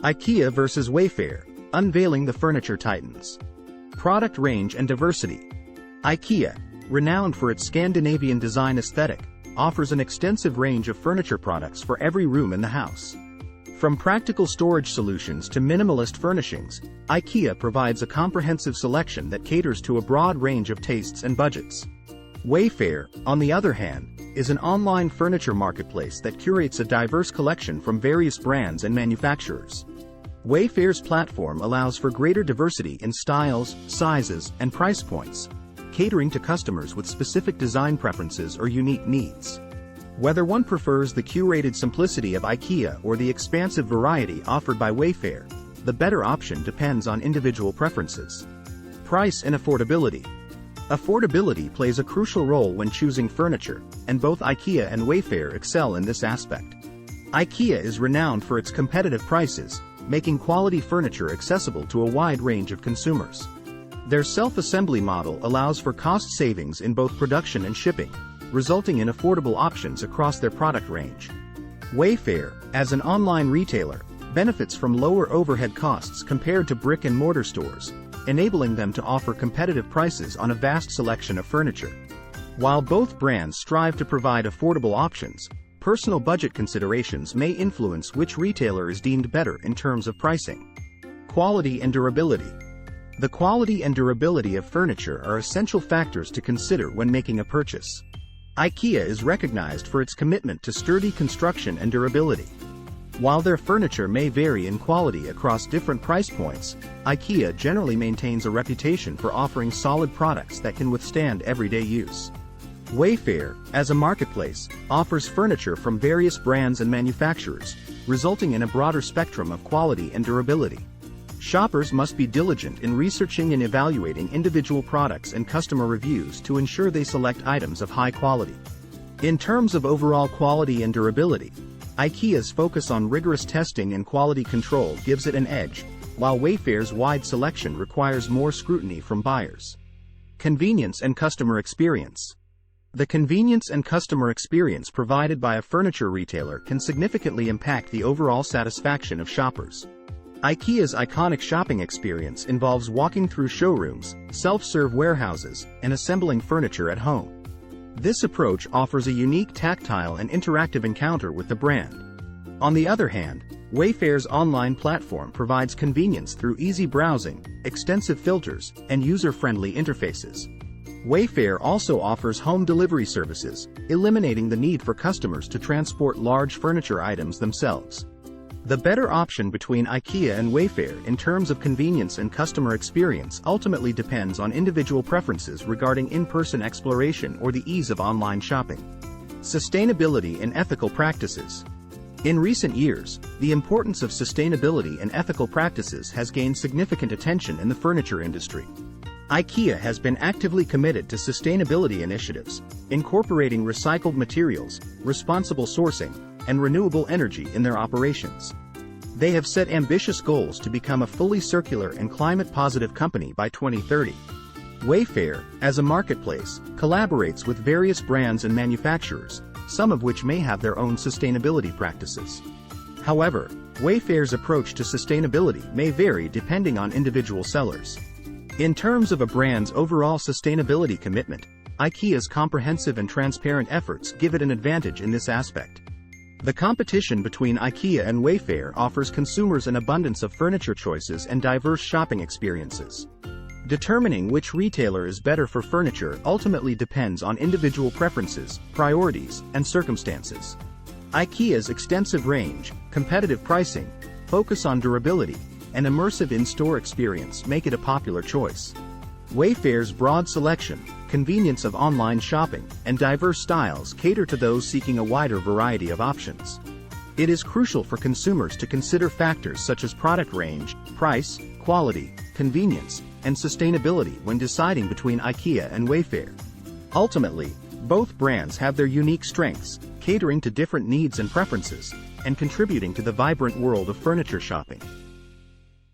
IKEA versus Wayfair, unveiling the furniture titans. Product range and diversity. IKEA, renowned for its Scandinavian design aesthetic, offers an extensive range of furniture products for every room in the house. From practical storage solutions to minimalist furnishings, IKEA provides a comprehensive selection that caters to a broad range of tastes and budgets. Wayfair, on the other hand, is an online furniture marketplace that curates a diverse collection from various brands and manufacturers. Wayfair's platform allows for greater diversity in styles, sizes, and price points, catering to customers with specific design preferences or unique needs. Whether one prefers the curated simplicity of IKEA or the expansive variety offered by Wayfair, the better option depends on individual preferences. Price and affordability. Affordability plays a crucial role when choosing furniture, and both IKEA and Wayfair excel in this aspect. IKEA is renowned for its competitive prices, making quality furniture accessible to a wide range of consumers. Their self-assembly model allows for cost savings in both production and shipping, resulting in affordable options across their product range. Wayfair, as an online retailer, benefits from lower overhead costs compared to brick-and-mortar stores, enabling them to offer competitive prices on a vast selection of furniture. While both brands strive to provide affordable options, personal budget considerations may influence which retailer is deemed better in terms of pricing. Quality and durability. The quality and durability of furniture are essential factors to consider when making a purchase. IKEA is recognized for its commitment to sturdy construction and durability. While their furniture may vary in quality across different price points, IKEA generally maintains a reputation for offering solid products that can withstand everyday use. Wayfair, as a marketplace, offers furniture from various brands and manufacturers, resulting in a broader spectrum of quality and durability. Shoppers must be diligent in researching and evaluating individual products and customer reviews to ensure they select items of high quality. In terms of overall quality and durability, IKEA's focus on rigorous testing and quality control gives it an edge, while Wayfair's wide selection requires more scrutiny from buyers. Convenience and customer experience. The convenience and customer experience provided by a furniture retailer can significantly impact the overall satisfaction of shoppers. IKEA's iconic shopping experience involves walking through showrooms, self-serve warehouses, and assembling furniture at home. This approach offers a unique tactile and interactive encounter with the brand. On the other hand, Wayfair's online platform provides convenience through easy browsing, extensive filters, and user-friendly interfaces. Wayfair also offers home delivery services, eliminating the need for customers to transport large furniture items themselves. The better option between IKEA and Wayfair in terms of convenience and customer experience ultimately depends on individual preferences regarding in-person exploration or the ease of online shopping. Sustainability and ethical practices. In recent years, the importance of sustainability and ethical practices has gained significant attention in the furniture industry. IKEA has been actively committed to sustainability initiatives, incorporating recycled materials, responsible sourcing, and renewable energy in their operations. They have set ambitious goals to become a fully circular and climate-positive company by 2030. Wayfair, as a marketplace, collaborates with various brands and manufacturers, some of which may have their own sustainability practices. However, Wayfair's approach to sustainability may vary depending on individual sellers. In terms of a brand's overall sustainability commitment, IKEA's comprehensive and transparent efforts give it an advantage in this aspect. The competition between IKEA and Wayfair offers consumers an abundance of furniture choices and diverse shopping experiences. Determining which retailer is better for furniture ultimately depends on individual preferences, priorities, and circumstances. IKEA's extensive range, competitive pricing, focus on durability, and immersive in-store experience make it a popular choice. Wayfair's broad selection, convenience of online shopping, and diverse styles cater to those seeking a wider variety of options. It is crucial for consumers to consider factors such as product range, price, quality, convenience, and sustainability when deciding between IKEA and Wayfair. Ultimately, both brands have their unique strengths, catering to different needs and preferences, and contributing to the vibrant world of furniture shopping.